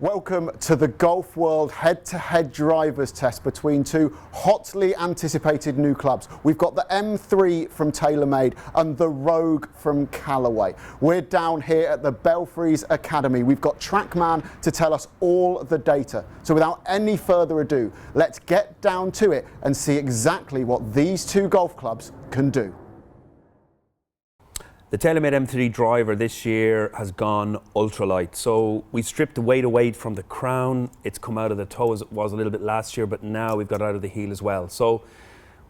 Welcome to the Golf World head-to-head drivers test between two hotly anticipated new clubs. We've got the M3 from TaylorMade and the Rogue from Callaway. We're down here at the Belfry's Academy. We've got Trackman to tell us all the data. So without any further ado, let's get down to it and see exactly what these two golf clubs can do. The TaylorMade M3 driver this year has gone ultralight. So we stripped the weight away from the crown. It's come out of the toe as it was a little bit last year, but now we've got it out of the heel as well. So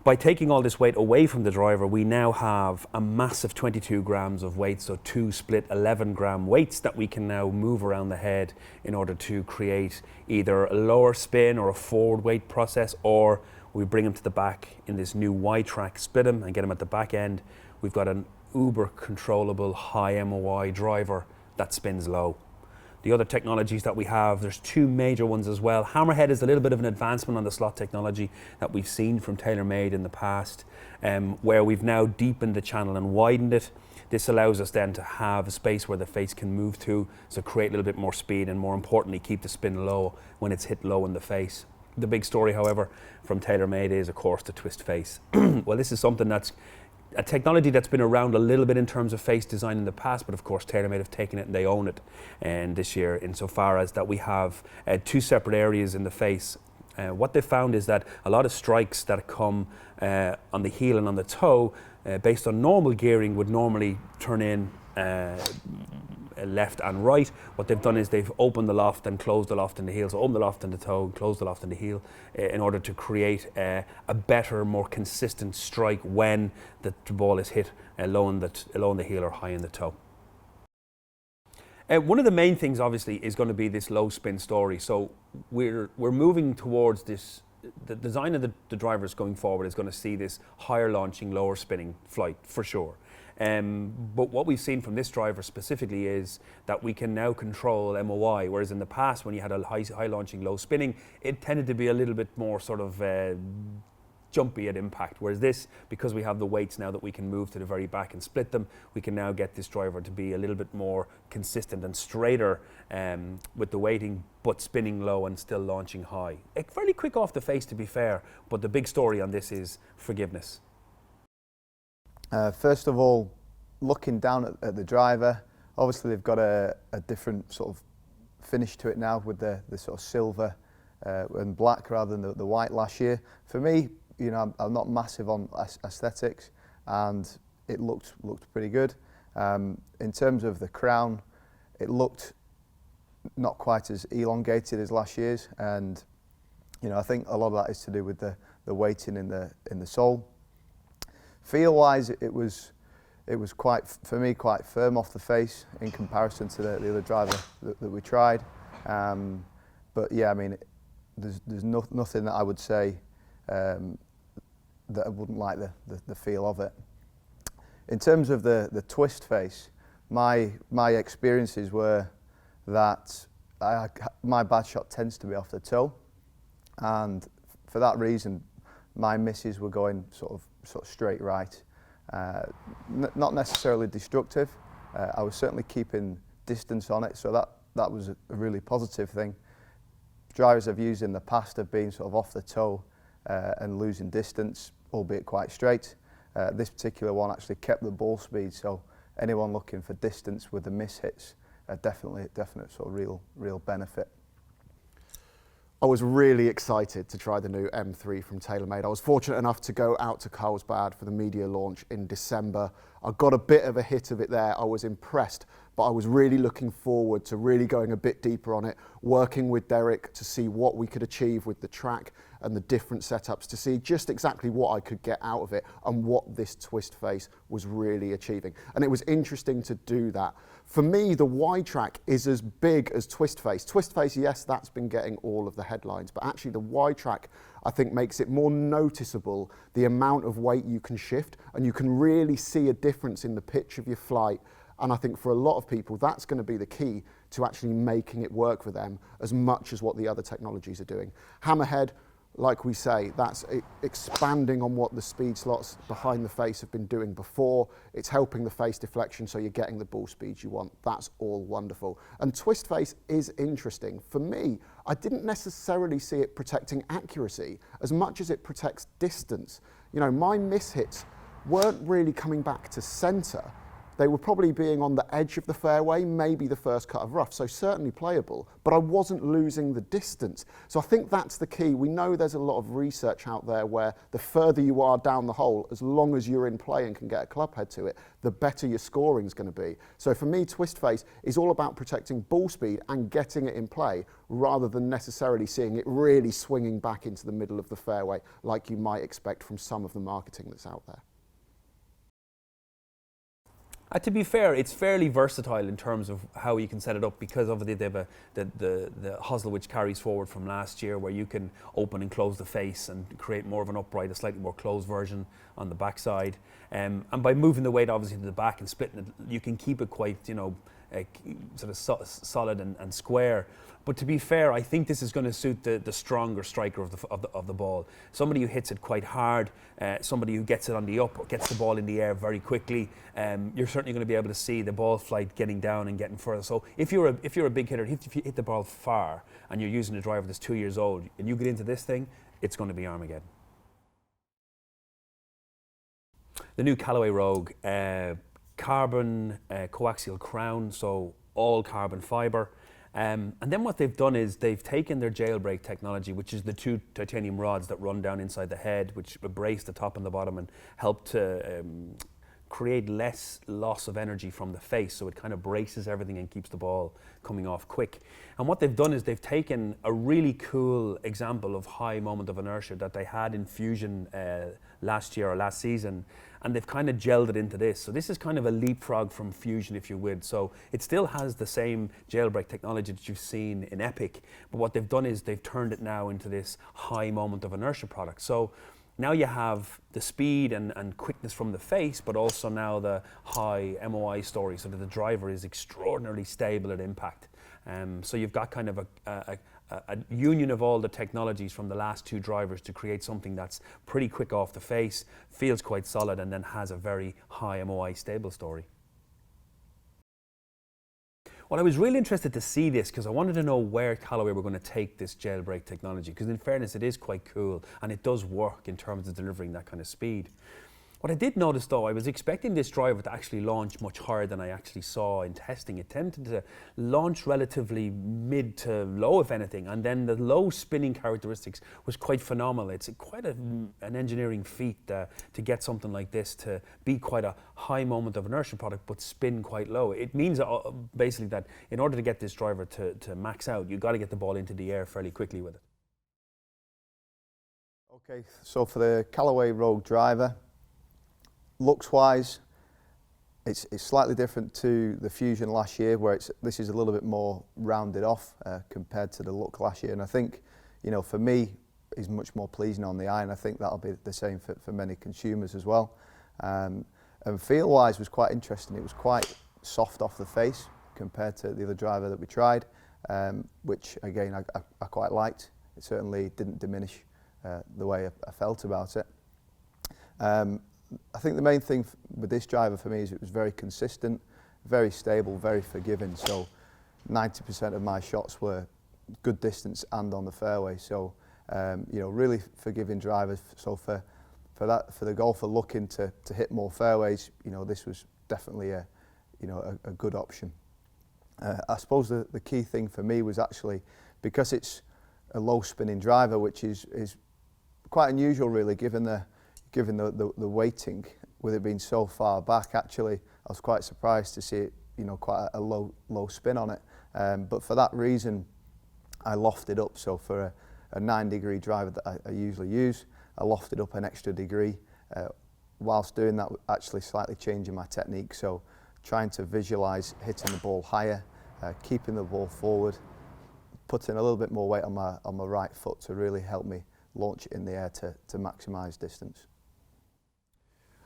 by taking all this weight away from the driver, we now have a massive 22 grams of weight, so two split 11-gram weights that we can now move around the head in order to create either a lower spin or a forward weight process, or we bring them to the back in this new Y-track, split them and get them at the back end. We've got an uber controllable high MOI driver that spins low. The other technologies that we have, there's two major ones as well. Hammerhead is a little bit of an advancement on the slot technology that we've seen from TaylorMade in the past, where we've now deepened the channel and widened it. This allows us then to have a space where the face can move to, so create a little bit more speed and, more importantly, keep the spin low when it's hit low in the face. The big story, however, from TaylorMade is, of course, the twist face. Well, this is something that's a technology that's been around a little bit in terms of face design in the past, but of course TaylorMade have taken it and they own it. And this year, insofar as that we have two separate areas in the face. What they found is that a lot of strikes that come on the heel and on the toe, based on normal gearing, would normally turn in left and right. What they've done is they've opened the loft and closed the loft in the heel, so open the loft in the toe and close the loft in the heel, in order to create a better, more consistent strike when the ball is hit low in the heel or high in the toe. One of the main things, obviously, is going to be this low spin story. So we're moving towards this. The design of the drivers going forward is going to see this higher launching, lower spinning flight for sure. But what we've seen from this driver specifically is that we can now control MOI, whereas in the past when you had a high launching, low spinning, it tended to be a little bit more sort of jumpy at impact. Whereas this, because we have the weights now that we can move to the very back and split them, we can now get this driver to be a little bit more consistent and straighter with the weighting, but spinning low and still launching high. Fairly quick off the face, to be fair, but the big story on this is forgiveness. First of all, looking down at the driver, obviously they've got a different sort of finish to it now with the sort of silver and black rather than the white last year. For me, you know, I'm not massive on aesthetics, and it looked pretty good. In terms of the crown, it looked not quite as elongated as last year's, and you know, I think a lot of that is to do with the weighting in the sole. Feel-wise, it was quite, for me, quite firm off the face in comparison to the other driver that we tried. But yeah, I mean, there's nothing that I would say that I wouldn't like the feel of it. In terms of the twist face, my experiences were that my bad shot tends to be off the toe, and for that reason, my misses were going sort of straight right. Not necessarily destructive. I was certainly keeping distance on it, so that was a really positive thing. Drivers I've used in the past have been sort of off the toe and losing distance, albeit quite straight. This particular one actually kept the ball speed, so anyone looking for distance with the miss hits, definite sort of real benefit. I was really excited to try the new M3 from TaylorMade. I was fortunate enough to go out to Carlsbad for the media launch in December. I got a bit of a hit of it there. I was impressed, but I was really looking forward to really going a bit deeper on it, working with Derek to see what we could achieve with the track and the different setups, to see just exactly what I could get out of it and what this twist face was really achieving. And it was interesting to do that. For me, the Y-track is as big as twist face. Twist face, yes, that's been getting all of the headlines, but actually the Y-track, I think, makes it more noticeable the amount of weight you can shift, and you can really see a difference in the pitch of your flight. And I think for a lot of people, that's going to be the key to actually making it work for them as much as what the other technologies are doing. Hammerhead, like we say, that's expanding on what the speed slots behind the face have been doing before. It's helping the face deflection, so you're getting the ball speeds you want. That's all wonderful. And twist face is interesting. For me, I didn't necessarily see it protecting accuracy as much as it protects distance. You know, my mishits weren't really coming back to centre. They were probably being on the edge of the fairway, maybe the first cut of rough, so certainly playable, but I wasn't losing the distance. So I think that's the key. We know there's a lot of research out there where the further you are down the hole, as long as you're in play and can get a club head to it, the better your scoring is going to be. So for me, twist face is all about protecting ball speed and getting it in play, rather than necessarily seeing it really swinging back into the middle of the fairway like you might expect from some of the marketing that's out there. To be fair, it's fairly versatile in terms of how you can set it up, because obviously they have the hosel which carries forward from last year, where you can open and close the face and create more of an upright, a slightly more closed version on the backside. And by moving the weight obviously to the back and splitting it, you can keep it quite, you know, sort of solid and square. But to be fair, I think this is going to suit the stronger striker of the ball. Somebody who hits it quite hard, somebody who gets it on the up or gets the ball in the air very quickly. You're certainly going to be able to see the ball flight getting down and getting further. So if you're a big hitter, if you hit the ball far and you're using a driver that's 2 years old and you get into this thing, it's going to be Armageddon. The new Callaway Rogue, carbon coaxial crown, so all carbon fibre. And then what they've done is they've taken their Jailbreak technology, which is the 2 titanium rods that run down inside the head, which brace the top and the bottom and help to create less loss of energy from the face, so it kind of braces everything and keeps the ball coming off quick. And what they've done is they've taken a really cool example of high moment of inertia that they had in Fusion last year or last season, and they've kind of gelled it into this. So this is kind of a leapfrog from Fusion, if you would. So it still has the same Jailbreak technology that you've seen in Epic, but what they've done is they've turned it now into this high moment of inertia product. So now you have the speed and quickness from the face, but also now the high MOI story, so that the driver is extraordinarily stable at impact. So you've got kind of a union of all the technologies from the last two drivers to create something that's pretty quick off the face, feels quite solid, and then has a very high MOI stable story. Well, I was really interested to see this because I wanted to know where Callaway were going to take this Jailbreak technology, because in fairness it is quite cool and it does work in terms of delivering that kind of speed. What I did notice though, I was expecting this driver to actually launch much higher than I actually saw in testing. It tended to launch relatively mid to low, if anything, and then the low spinning characteristics was quite phenomenal. It's quite an engineering feat to get something like this to be quite a high moment of inertia product but spin quite low. It means basically that in order to get this driver to max out, you've got to get the ball into the air fairly quickly with it. Okay, so for the Callaway Rogue driver, looks-wise, it's slightly different to the Fusion last year, where this is a little bit more rounded off compared to the look last year. And I think, you know, for me, it's much more pleasing on the eye, and I think that'll be the same for many consumers as well. And feel-wise was quite interesting. It was quite soft off the face compared to the other driver that we tried, which again I quite liked. It certainly didn't diminish the way I felt about it. I think the main thing with this driver for me is it was very consistent, very stable, very forgiving. So 90% of my shots were good distance and on the fairway. So you know, really forgiving drivers. So for the golfer looking to hit more fairways, you know, this was definitely a good option. I suppose the key thing for me was actually, because it's a low spinning driver, which is quite unusual really, given the weighting, with it being so far back. Actually, I was quite surprised to see it, you know, quite a low spin on it. But for that reason, I lofted up. So for a 9-degree driver that I usually use, I lofted up an extra degree. Whilst doing that, actually slightly changing my technique. So trying to visualize hitting the ball higher, keeping the ball forward, putting a little bit more weight on my right foot to really help me launch it in the air to maximize distance.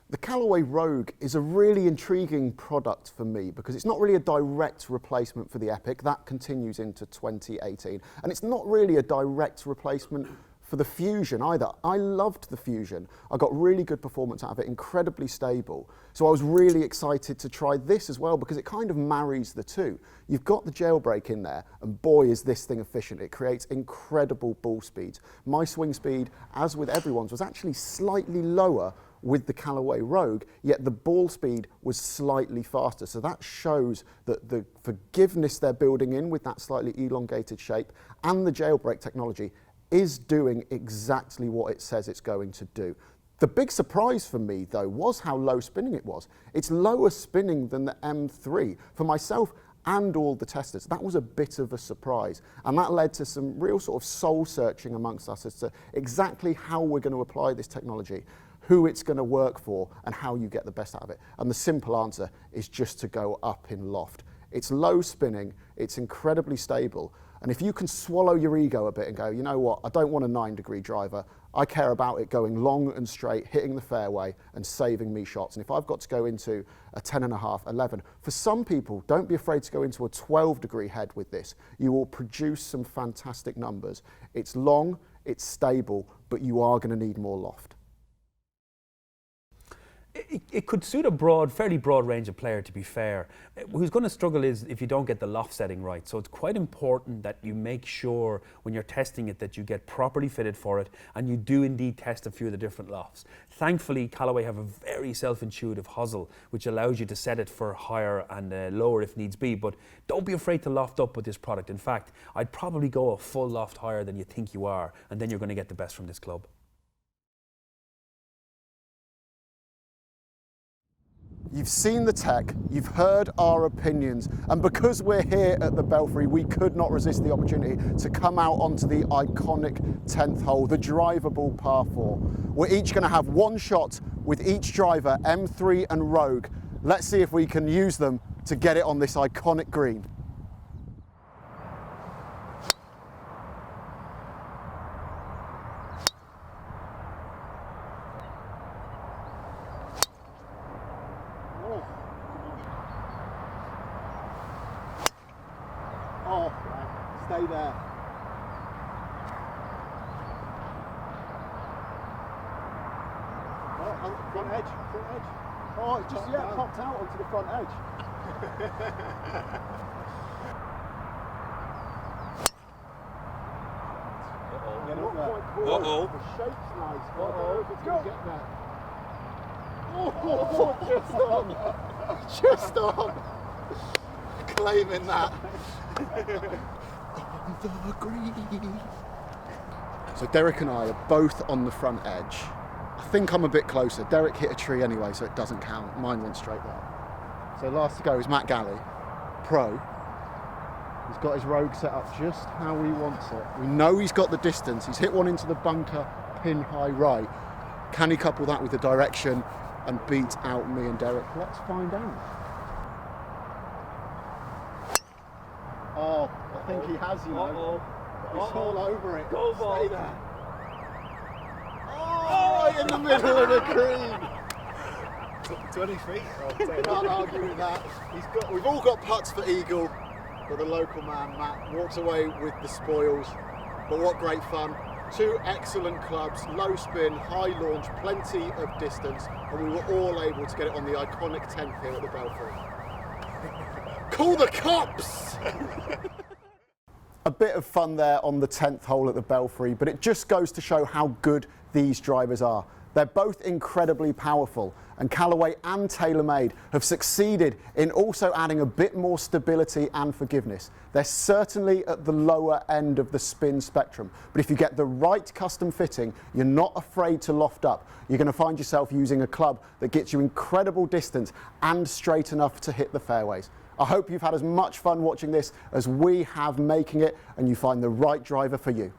The Callaway Rogue is a really intriguing product for me because it's not really a direct replacement for the Epic. That continues into 2018. And it's not really a direct replacement for the Fusion either. I loved the Fusion. I got really good performance out of it, incredibly stable. So I was really excited to try this as well because it kind of marries the two. You've got the Jailbreak in there, and boy is this thing efficient. It creates incredible ball speeds. My swing speed, as with everyone's, was actually slightly lower with the Callaway Rogue, yet the ball speed was slightly faster. So that shows that the forgiveness they're building in with that slightly elongated shape and the Jailbreak technology is doing exactly what it says it's going to do. The big surprise for me, though, was how low spinning it was. It's lower spinning than the M3. For myself and all the testers, that was a bit of a surprise. And that led to some real sort of soul searching amongst us as to exactly how we're going to apply this technology, who it's going to work for, and how you get the best out of it. And the simple answer is just to go up in loft. It's low spinning, it's incredibly stable, and if you can swallow your ego a bit and go, you know what, I don't want a 9-degree driver, I care about it going long and straight, hitting the fairway and saving me shots. And if I've got to go into a 10.5, 11, for some people, don't be afraid to go into a 12-degree head with this. You will produce some fantastic numbers. It's long, it's stable, but you are going to need more loft. It could suit a fairly broad range of player, to be fair. Who's going to struggle is if you don't get the loft setting right. So it's quite important that you make sure when you're testing it that you get properly fitted for it, and you do indeed test a few of the different lofts. Thankfully, Callaway have a very self-intuitive hosel, which allows you to set it for higher and lower if needs be. But don't be afraid to loft up with this product. In fact, I'd probably go a full loft higher than you think you are, and then you're going to get the best from this club. You've seen the tech, you've heard our opinions, and because we're here at the Belfry, we could not resist the opportunity to come out onto the iconic 10th hole, the drivable par 4. We're each going to have one shot with each driver, M3 and Rogue. Let's see if we can use them to get it on this iconic green. Oh, stay there. Oh, front edge, front edge. Oh, it just, yeah, popped out onto the front edge. Yeah, not quite cool. The shape's nice. If it's going to get there. Oh, just on. Claiming that. On the green. So Derek and I are both on the front edge. I think I'm a bit closer. Derek hit a tree anyway, so it doesn't count. Mine went straight there. So last to go is Matt Galley, pro. He's got his Rogue set up just how he wants it. We know he's got the distance. He's hit one into the bunker, pin high right. Can he couple that with the direction and beat out me and Derek? Let's find out. Oh, I think he has, you know. He's all over it. Go ball. Stay there. Oh, right in the middle of the green. 20 feet. Can't argue with that. We've all got putts for eagle, but the local man, Matt, walks away with the spoils. But what great fun. Two excellent clubs, low spin, high launch, plenty of distance, and we were all able to get it on the iconic 10th here at the Belfry. Call the cops! A bit of fun there on the 10th hole at the Belfry, but it just goes to show how good these drivers are. They're both incredibly powerful, and Callaway and TaylorMade have succeeded in also adding a bit more stability and forgiveness. They're certainly at the lower end of the spin spectrum, but if you get the right custom fitting, you're not afraid to loft up. You're going to find yourself using a club that gets you incredible distance and straight enough to hit the fairways. I hope you've had as much fun watching this as we have making it, and you find the right driver for you.